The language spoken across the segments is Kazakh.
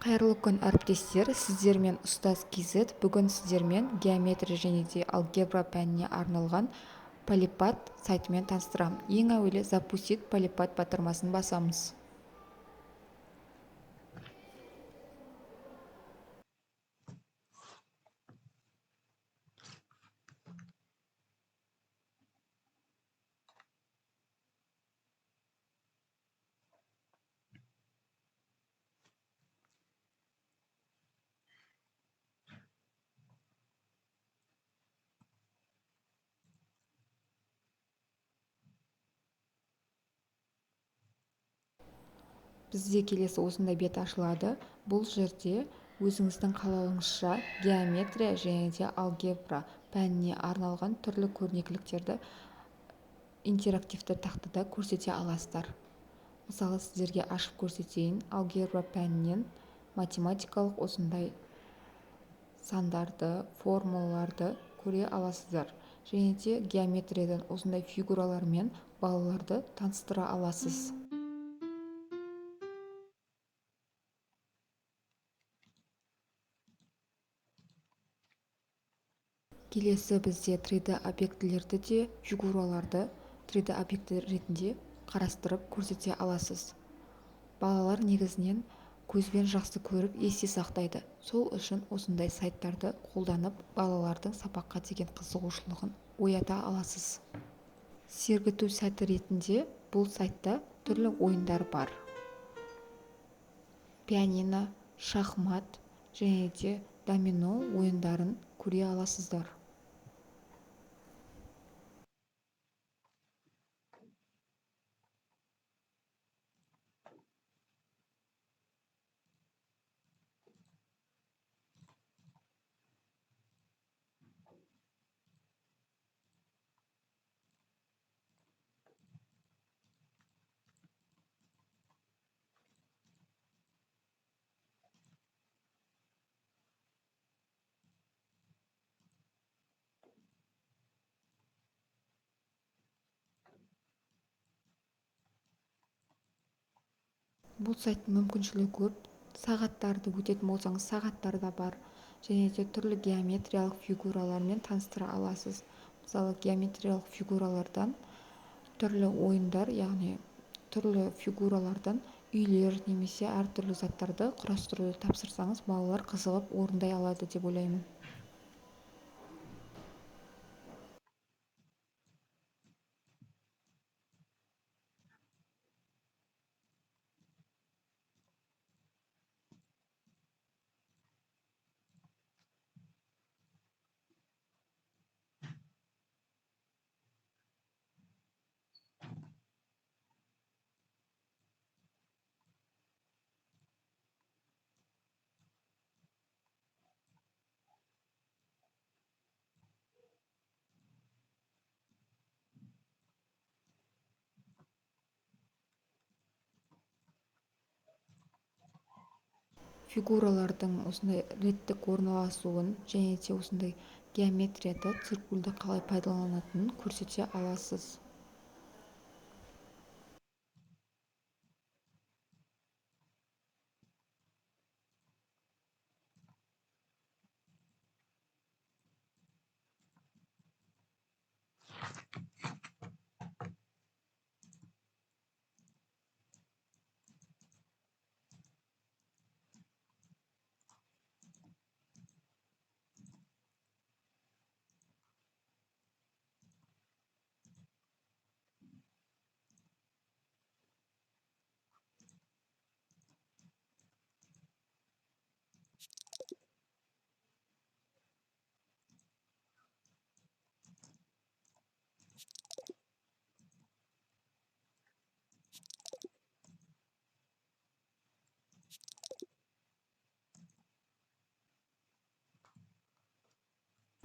Қайырлы күн, әріптестер. Сіздермен ұстаз KZ. Бүгін сіздермен геометрия және де алгебра пәніне арналған Полипад сайтымен таныстырамын. Ең әуелі запустить Полипад батырмасын басамыз. Бізде келесі осындай бет ашылады. Бұл жерде өзіңіздің қалауыңызша геометрия және де алгебра пәніне арналған түрлі көрнекіліктерді интерактивті тақтада көрсете аласыздар. Мысалы, сіздерге ашып көрсетейін. Алгебра пәнінен математикалық осындай сандарды, формулаларды көре аласыздар. Және де геометриядан осындай фигуралармен балаларды таныстыра аласыз. Келесі бізде 3D объектілерді де фигураларды 3D объекті ретінде қарастырып көрсете аласыз. Балалар негізінен көзбен жақсы көріп есте сақтайды. Сол үшін осындай сайттарды қолданып балалардың сабаққа деген қызығушылығын оята аласыз. Сергіту сәті ретінде бұл сайтта түрлі ойындар бар. Пианино, шахмат және де домино ойындарын көре аласыздар. Бұл сайттың мүмкіншілігі көп. Сағаттарды өтетін болсаңыз, сағаттар да бар. Және де түрлі геометриялық фигуралармен таныстыра аласыз. Мысалы, геометриялық фигуралардан түрлі ойындар, яғни түрлі фигуралардан үйлер немесе әртүрлі заттарды құрастыруды тапсырсаңыз, балалар қызығып орындай алады деп ойлаймын. Фигуралардың осындай реттік орналасуын және де осындай геометрияда циркульді қалай пайдаланатынын көрсете аласыз.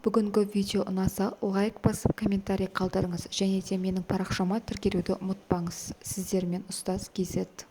Бүгінгі видео ұнаса, лайк басып, комментарий қалдырыңыз және де менің парақшама тіркелуді ұмытпаңыз. Сіздермен ұстаз KZ.